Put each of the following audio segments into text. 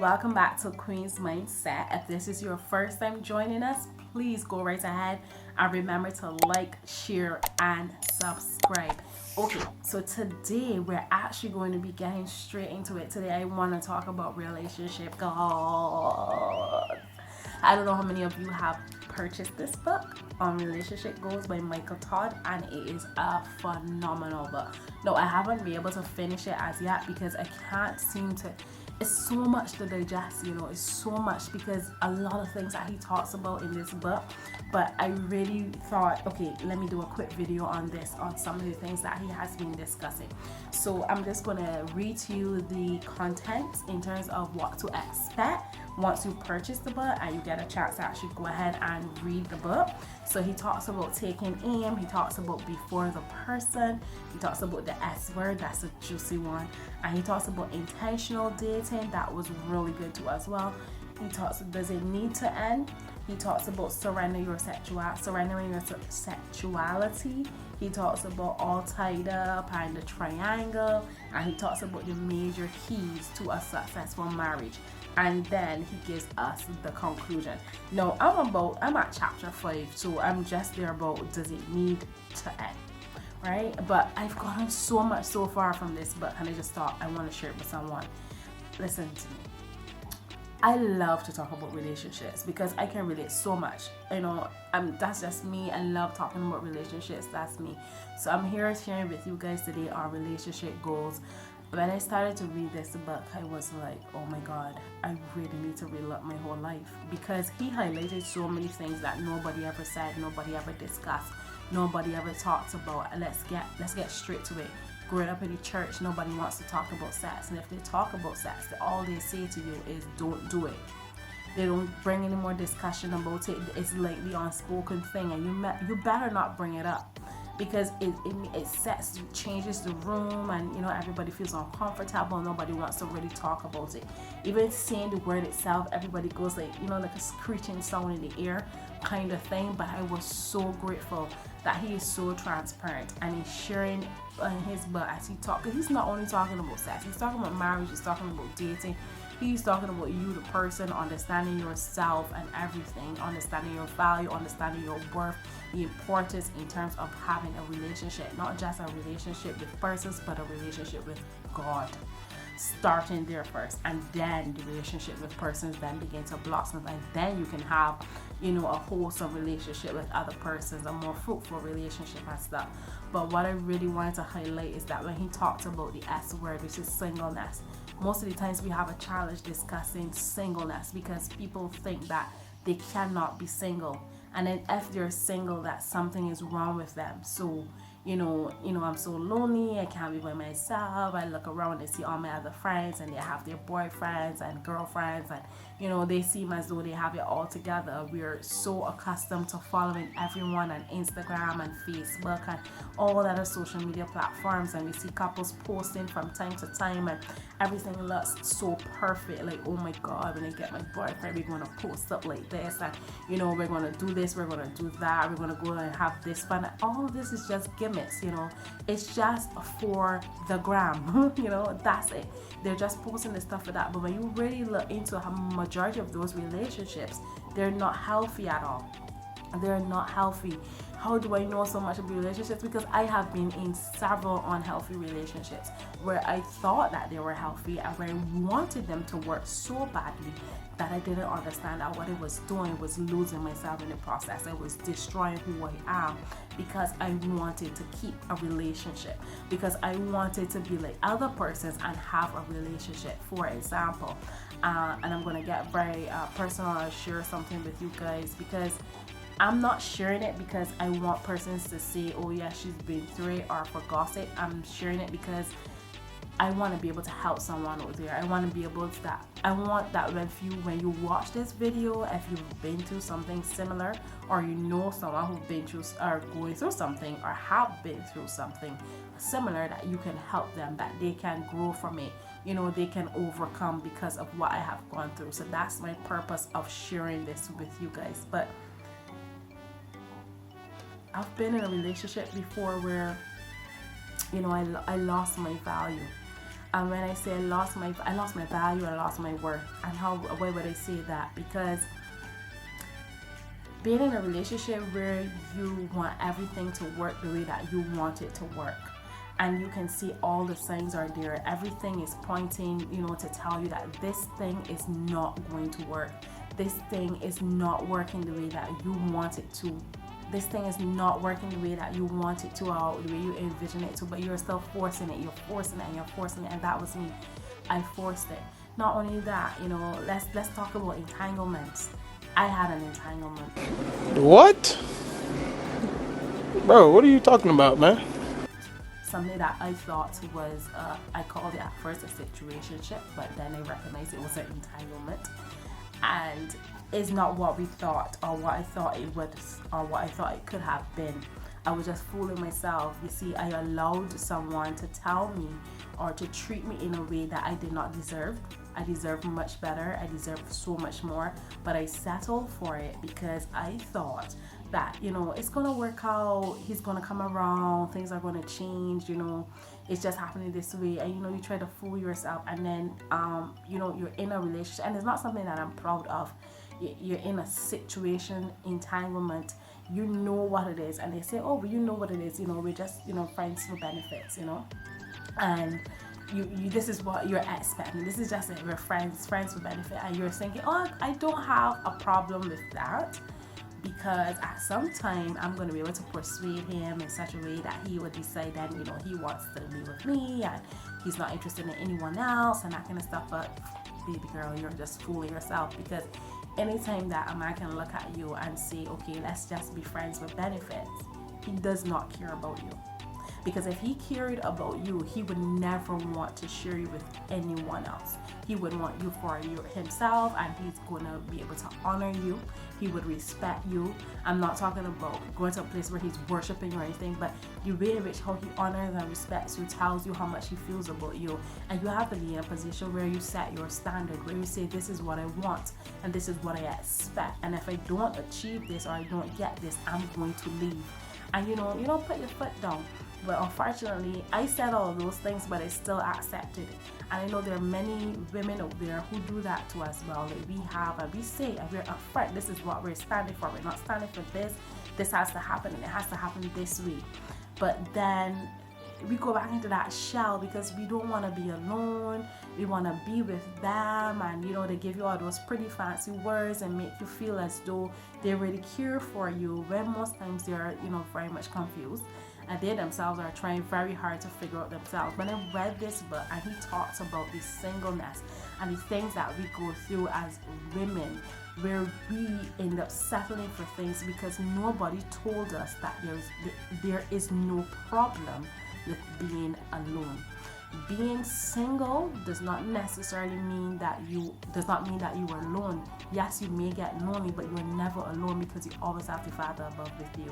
welcome back to Queen's Mindset. If this is your first time joining us, please go right ahead and remember to like, share, and subscribe. Okay, so today we're actually going to be getting straight into it. Today I want to talk about relationship goals. I don't know how many of you have purchased this book on relationship goals by Michael Todd, and it is a phenomenal book. No, I haven't been able to finish it as yet because I can't seem to. It's so much to digest, it's so much because a lot of things that he talks about in this book. But I really thought, okay, let me do a quick video on this, on some of the things that he has been discussing. So I'm just going to read to you the content in terms of what to expect once you purchase the book and you get a chance to actually go ahead and read the book. So he talks about taking aim, he talks about before the person, he talks about the S word, that's a juicy one, and he talks about intentional dating, that was really good too as well. He talks, does it need to end? He talks about surrendering your sexuality. He talks about all tied up and the triangle, and he talks about the major keys to a successful marriage. And then he gives us the conclusion. Now I'm at chapter 5, so I'm just there about does it need to end, right? But I've gotten so much so far from this book, and I just thought I want to share it with someone. Listen to me. I love to talk about relationships because I can relate so much. That's just me. I love talking about relationships. That's me. So I'm here sharing with you guys today our relationship goals. When I started to read this book, I was like, oh my God, I really need to relook my whole life, because he highlighted so many things that nobody ever said, nobody ever discussed, nobody ever talked about. Let's get straight to it. Growing up in the church, nobody wants to talk about sex, and if they talk about sex, all they say to you is don't do it. They don't bring any more discussion about it. It's like the unspoken thing, and you better not bring it up, because it changes the room, and everybody feels uncomfortable. Nobody wants to really talk about it. Even saying the word itself, everybody goes like a screeching sound in the ear kind of thing. But I was so grateful that he is so transparent, and he's sharing in his book as he talks, because he's not only talking about sex, he's talking about marriage, he's talking about dating, he's talking about you, the person, understanding yourself and everything, understanding your value, understanding your worth, the importance in terms of having a relationship, not just a relationship with persons, but a relationship with God. Starting there first, and then the relationship with persons then begin to blossom, and then you can have a wholesome relationship with other persons, a more fruitful relationship and stuff. But what I really wanted to highlight is that when he talked about the S word, which is singleness, most of the times we have a challenge discussing singleness because people think that they cannot be single, and then if they're single, that something is wrong with them. So I'm so lonely, I can't be by myself. I look around and see all my other friends, and they have their boyfriends and girlfriends, and they seem as though they have it all together. We're so accustomed to following everyone on Instagram and Facebook and all other social media platforms, and we see couples posting from time to time, and everything looks so perfect. Like, oh my God, when I get my boyfriend, we're going to post up like this, and we're going to do this, we're going to do that, we're going to go and have this fun. And all of this is just gimmicks. It's just for the gram. That's it. They're just posting the stuff for that. But when you really look into a majority of those relationships, they're not healthy at all. They're not healthy. How do I know so much about relationships? Because I have been in several unhealthy relationships where I thought that they were healthy, and where I wanted them to work so badly that I didn't understand that what I was doing was losing myself in the process. I was destroying who I am because I wanted to keep a relationship, because I wanted to be like other persons and have a relationship. For example, and I'm going to get very personal and share something with you guys, because I'm not sharing it because I want persons to say, oh yeah, she's been through it, or for gossip. I'm sharing it because I want to be able to help someone out there. I want to be able to I want that when you watch this video, if you've been through something similar, or someone who's been through or going through something, or have been through something similar, that you can help them, that they can grow from it. They can overcome because of what I have gone through. So that's my purpose of sharing this with you guys. But I've been in a relationship before where I lost my value. And when I say I lost my value, I lost my worth. And why would I say that? Because being in a relationship where you want everything to work the way that you want it to work, and you can see all the signs are there, everything is pointing, to tell you that this thing is not going to work. This thing is not working the way that you want it to. This thing is not working the way that you want it to, or the way you envision it to, but you're still forcing it. You're forcing it and you're forcing it, and that was me. I forced it. Not only that, let's talk about entanglements. I had an entanglement. What? Bro, what are you talking about, man? Something that I thought was, I called it at first a situationship, but then I recognized it was an entanglement. And it's not what we thought, or what I thought it was, or what I thought it could have been. I was just fooling myself. You see, I allowed someone to tell me or to treat me in a way that I did not deserve. I deserve much better. I deserve so much more. But I settled for it because I thought that, it's going to work out. He's going to come around. Things are going to change, It's just happening this way. And, you try to fool yourself. And then, you're in a relationship. And it's not something that I'm proud of. You're in a situation, entanglement. You know what it is. And they say, oh, but you know what it is. We're just, friends for benefits, And you this is what you're expecting. This is just it. We're friends for benefit. And you're thinking, oh, I don't have a problem with that, because at some time I'm going to be able to persuade him in such a way that he would decide that, he wants to be with me and he's not interested in anyone else and that kind of stuff. But baby girl, you're just fooling yourself, because anytime that a man can look at you and say, okay, let's just be friends with benefits, he does not care about you. Because if he cared about you, he would never want to share you with anyone else. He would want you for himself, and he's going to be able to honor you. He would respect you. I'm not talking about going to a place where he's worshiping or anything, but the way in which how he honors and respects you tells you how much he feels about you. And you have to be in a position where you set your standard, where you say, this is what I want and this is what I expect. And if I don't achieve this or I don't get this, I'm going to leave. And you don't put your foot down. But unfortunately, I said all of those things, but I still accepted it. And I know there are many women out there who do that to us. Well, like we say, and we're upfront, this is what we're standing for. We're not standing for this. This has to happen, and it has to happen this way. But then we go back into that shell because we don't want to be alone. We want to be with them, and they give you all those pretty fancy words and make you feel as though they really care for you, when most times they're very much confused. And they themselves are trying very hard to figure out themselves. When I read this book and he talks about the singleness and the things that we go through as women, where we end up settling for things because nobody told us that there is no problem with being alone. Being single does not necessarily mean that you are alone. Yes, you may get lonely, but you're never alone because you always have the Father above with you.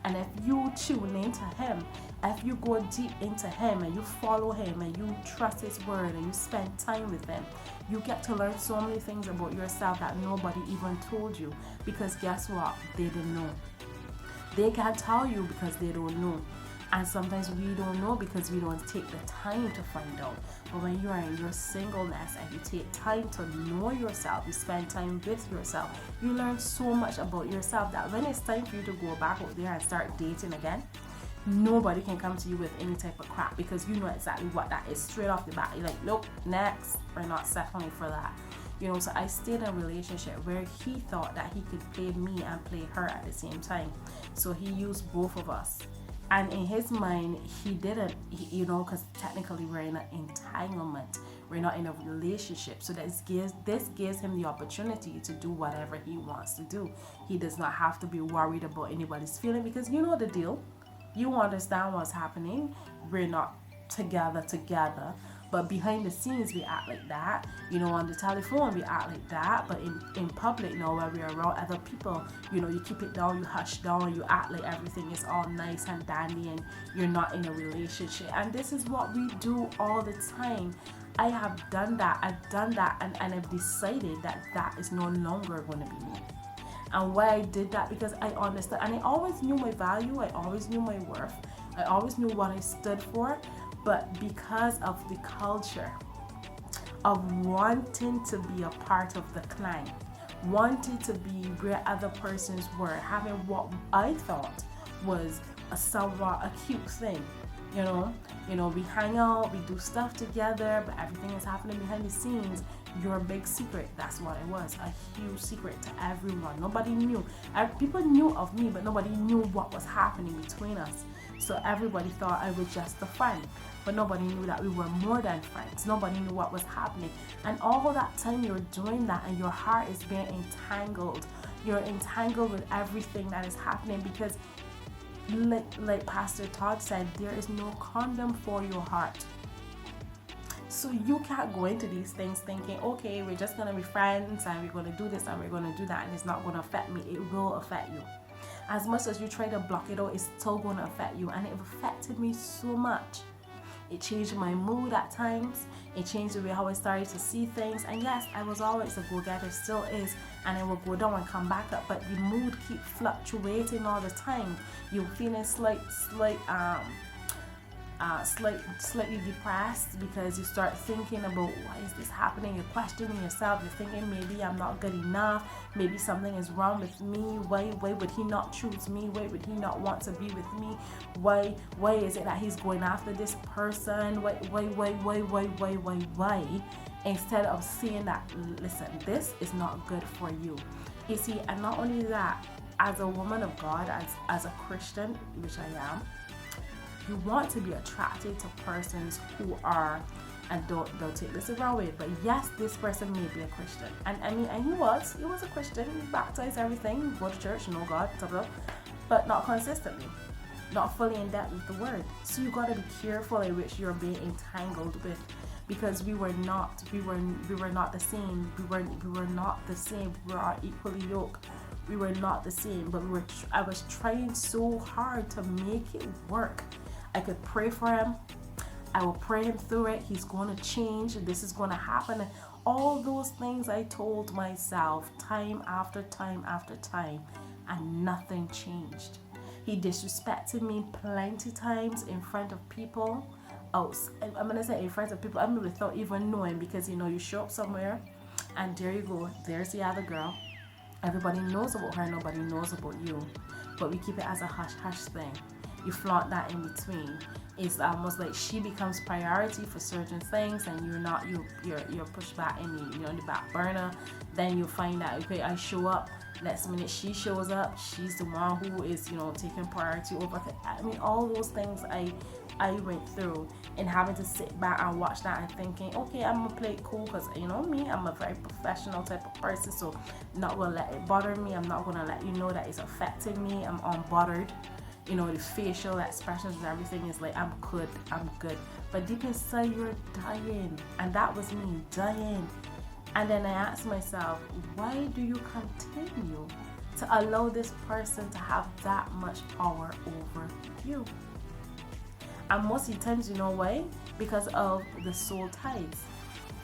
And if you tune into him, if you go deep into him and you follow him and you trust his word and you spend time with him, you get to learn so many things about yourself that nobody even told you. Because guess what? They didn't know. They can't tell you because they don't know. And sometimes we don't know because we don't take the time to find out. But when you are in your singleness and you take time to know yourself, you spend time with yourself, you learn so much about yourself that when it's time for you to go back out there and start dating again, nobody can come to you with any type of crap, because you know exactly what that is straight off the bat. You're like, nope, next. We're not settling for that. So I stayed in a relationship where he thought that he could play me and play her at the same time. So he used both of us. And in his mind, he didn't, because technically we're in an entitlement. We're not in a relationship. So this gives him the opportunity to do whatever he wants to do. He does not have to be worried about anybody's feeling, because you know the deal. You understand what's happening. We're not together. But behind the scenes, we act like that. On the telephone, we act like that. But in public, where we're around other people, you keep it down, you hush down, you act like everything is all nice and dandy and you're not in a relationship. And this is what we do all the time. I have done that. And I've decided that is no longer going to be me. And why I did that, because I understood. And I always knew my value. I always knew my worth. I always knew what I stood for. But because of the culture of wanting to be a part of the clan, wanting to be where other persons were, having what I thought was a somewhat a cute thing, you know, we hang out, we do stuff together, but everything is happening behind the scenes. Your big secret. That's what it was, a huge secret to everyone. Nobody knew. People knew of me, but nobody knew what was happening between us. So everybody thought I was just a friend, but nobody knew that we were more than friends. Nobody knew what was happening. And all that time you're doing that, and your heart is being entangled. You're entangled with everything that is happening, because like Pastor Todd said, there is no condom for your heart. So you can't go into these things thinking, okay, we're just going to be friends and we're going to do this and we're going to do that, and it's not going to affect me. It will affect you. As much as you try to block it out, it's still going to affect you. And it affected me so much. It changed my mood at times. It changed the way how I started to see things. And yes, I was always a go-getter, still is, and it will go down and come back up. But the mood keep fluctuating all the time. You're feeling slightly depressed, because you start thinking about, why is this happening? You're questioning yourself. You're thinking, maybe I'm not good enough. Maybe something is wrong with me. Why would he not choose me? Why would he not want to be with me? Why is it that he's going after this person? Why? Instead of seeing that, listen, this is not good for you. You see, and not only that, as a woman of God, as a Christian, which I am, you want to be attracted to persons who are, and don't take this the wrong way, but yes, this person may be a Christian, and he was a Christian, he baptized, everything, go to church, know God, blah, blah, but not consistently, not fully in depth with the word. So you got to be careful in which you're being entangled with, because we were not the same. We were not the same. We were equally yoked. We were not the same, but I was trying so hard to make it work. I could pray for him. I will pray him through it. He's going to change. This is going to happen. All those things I told myself time after time after time, and nothing changed. He disrespected me plenty times in front of people. I'm going to say in front of people, I mean, without even knowing, because, you show up somewhere and there you go. There's the other girl. Everybody knows about her. Nobody knows about you. But we keep it as a hush-hush thing. You flaunt that in between. It's almost like she becomes priority for certain things, and you're pushed back in the back burner. Then you find out, okay, I show up. Next minute she shows up. She's the one who is taking priority over. I mean, all those things I went through, and having to sit back and watch that and thinking, okay, I'm gonna play it cool, because me, I'm a very professional type of person, so not gonna let it bother me. I'm not gonna let you know that it's affecting me. I'm unbothered. The facial expressions and everything is like, I'm good. But deep inside, you're dying. And that was me, dying. And then I asked myself, why do you continue to allow this person to have that much power over you? And most of the times, why? Because of the soul ties.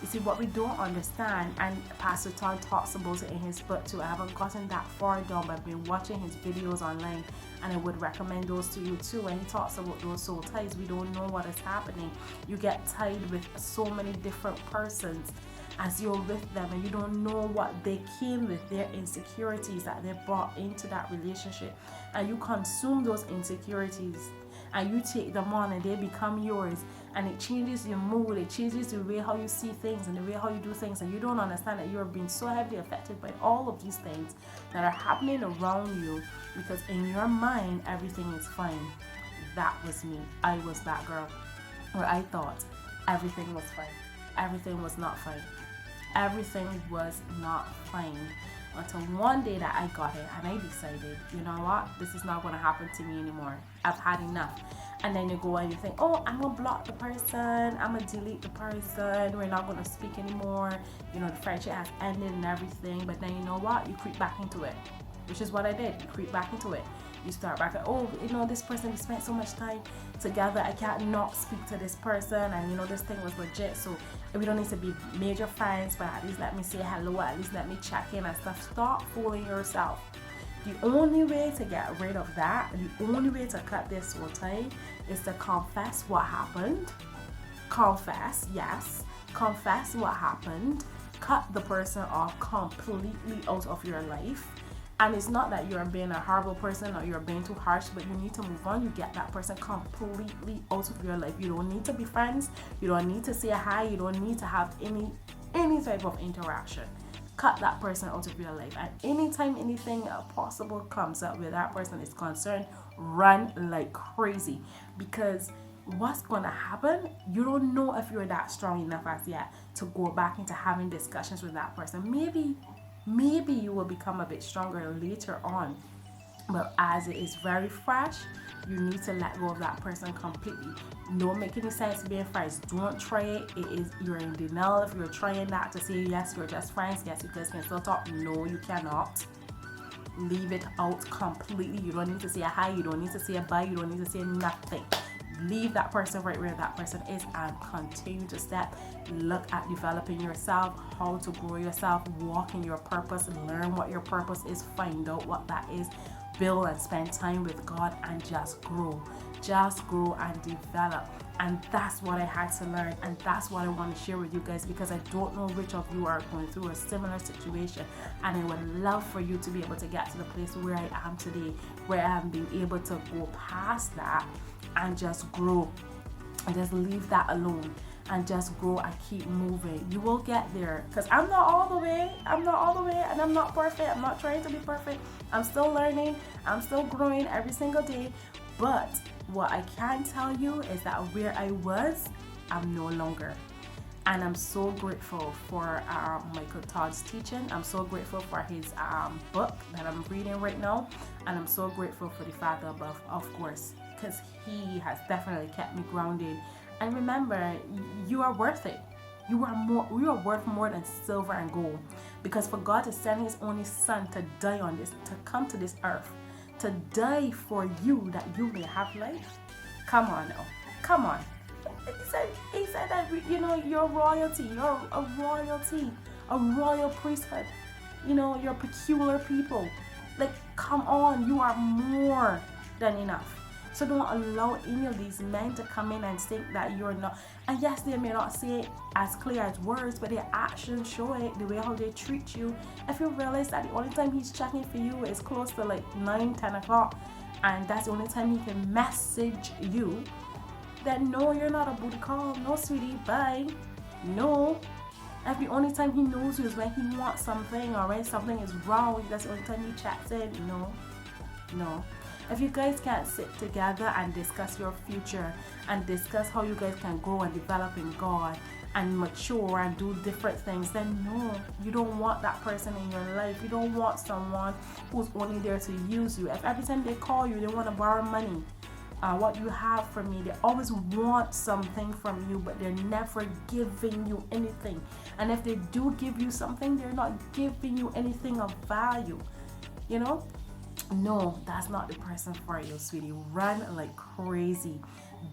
You see, what we don't understand, and Pastor Todd talks about it in his book too. I haven't gotten that far down, but I've been watching his videos online, and I would recommend those to you too. When he talks about those soul ties, we don't know what is happening. You get tied with so many different persons as you're with them, and you don't know what they came with, their insecurities that they brought into that relationship, and you consume those insecurities, and you take them on, and they become yours, and it changes your mood, it changes the way how you see things and the way how you do things, and you don't understand that you're being so heavily affected by all of these things that are happening around you, because in your mind everything is fine. That was me. I was that girl where I thought everything was fine. Everything was not fine. Everything was not fine. Until one day that I got it, and I decided, you know what, this is not going to happen to me anymore. I've had enough. And then you go and you think, oh, I'm going to block the person, I'm going to delete the person, we're not going to speak anymore, the friendship has ended and everything. But then you know what, you creep back into it, which is what I did. You creep back into it. You start back at, oh, this person, we spent so much time together, I can't not speak to this person, and this thing was legit, so we don't need to be major friends, but at least let me say hello, at least let me check in and stuff. Stop fooling yourself. The only way to get rid of that, the only way to cut this soul tie is to confess what happened. Confess, yes. Confess what happened. Cut the person off completely out of your life. And it's not that you're being a horrible person or you're being too harsh, but you need to move on. You get that person completely out of your life. You don't need to be friends. You don't need to say hi. You don't need to have any type of interaction. Cut that person out of your life. And anytime anything possible comes up where that person is concerned, run like crazy. Because what's going to happen, you don't know if you're that strong enough as yet to go back into having discussions with that person. Maybe you will become a bit stronger later on, but as it is very fresh, you need to let go of that person completely. Don't make any sense being friends. Don't try it. You're in denial if you're trying that to say yes, you're just friends. Yes, you guys can still talk. No, you cannot. Leave it out completely. You don't need to say a hi. You don't need to say a bye. You don't need to say nothing. Leave that person right where that person is and continue to step. Look at developing yourself, how to grow yourself, walk in your purpose, learn what your purpose is, find out what that is, build and spend time with God, and just grow and develop. And that's what I had to learn, and that's what I want to share with you guys, because I don't know which of you are going through a similar situation, and I would love for you to be able to get to the place where I am today, where I have been able to go past that and just grow and just leave that alone and just grow and keep moving. You will get there, because I'm not all the way, and I'm not perfect. I'm not trying to be perfect. I'm still learning. I'm still growing every single day. But what I can tell you is that where I was, I'm no longer. And I'm so grateful for Michael Todd's teaching. I'm so grateful for his book that I'm reading right now. And I'm so grateful for the Father above, of course, because he has definitely kept me grounded. And remember, you are worth it. You are worth more than silver and gold. Because for God to send his only son to die on this, to come to this earth, to die for you that you may have life. Come on now. Come on. He said that, you're royalty. You're a royalty. A royal priesthood. You're peculiar people. Like, come on. You are more than enough. So don't allow any of these men to come in and think that you're not. And yes, they may not say it as clear as words, but their actions show it, the way how they treat you. If you realize that the only time he's checking for you is close to like 9-10 o'clock, and that's the only time he can message you, then no, you're not a booty call. No, sweetie, bye. No. If the only time he knows you is when he wants something or when something is wrong, that's the only time he chats in. No. If you guys can't sit together and discuss your future and discuss how you guys can grow and develop in God and mature and do different things, then no, you don't want that person in your life. You don't want someone who's only there to use you. If every time they call you, they want to borrow money, what you have from me, they always want something from you, but they're never giving you anything. And if they do give you something, they're not giving you anything of value. No, that's not the person for you, sweetie. Run like crazy.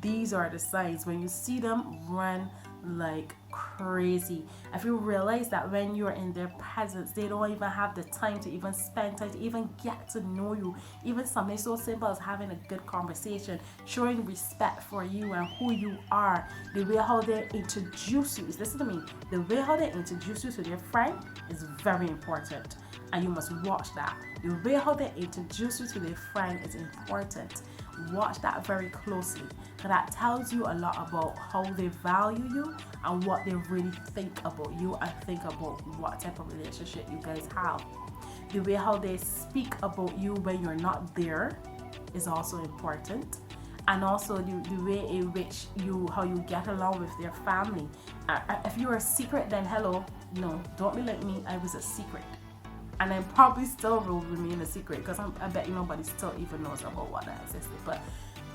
These are the signs. When you see them, run like crazy. If you realize that when you're in their presence, they don't even have the time to even spend time to even get to know you. Even something so simple as having a good conversation, showing respect for you and who you are. The way how they introduce you, listen to me, the way how they introduce you to their friend is very important. And you must watch that. The way how they introduce you to their friend is important. Watch that very closely, because that tells you a lot about how they value you and what they really think about you and think about what type of relationship you guys have. The way how they speak about you when you're not there is also important. And also the way in which how you get along with their family. If you're a secret, then hello, no, don't be like me. I was a secret. And I probably still will remain a secret, because I bet nobody still even knows about what that existed. But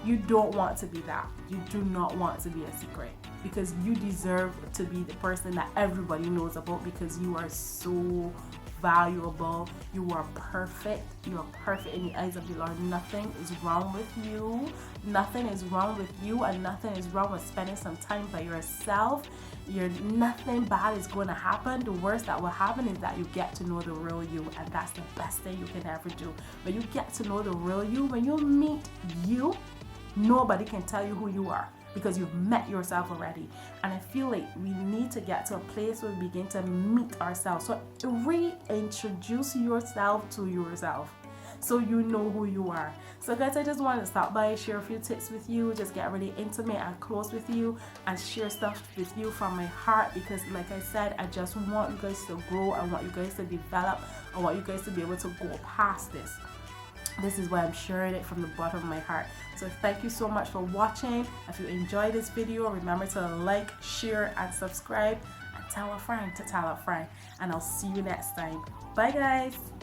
you don't want to be that. You do not want to be a secret, because you deserve to be the person that everybody knows about, because you are so valuable, you are perfect, you are perfect in the eyes of the Lord. Nothing is wrong with you, nothing is wrong with you, and nothing is wrong with spending some time by yourself. Nothing bad is going to happen. The worst that will happen is that you get to know the real you, and that's the best thing you can ever do. When you get to know the real you, when you meet you, nobody can tell you who you are, because you've met yourself already. And I feel like we need to get to a place where we begin to meet ourselves. So reintroduce yourself to yourself, so you know who you are. So guys, I just wanted to stop by, share a few tips with you, just get really intimate and close with you, and share stuff with you from my heart, because like I said, I just want you guys to grow. I want you guys to develop. I want you guys to be able to go past this. This is why I'm sharing it from the bottom of my heart. So thank you so much for watching. If you enjoyed this video, remember to like, share, and subscribe, and tell a friend to tell a friend. And I'll see you next time. Bye guys.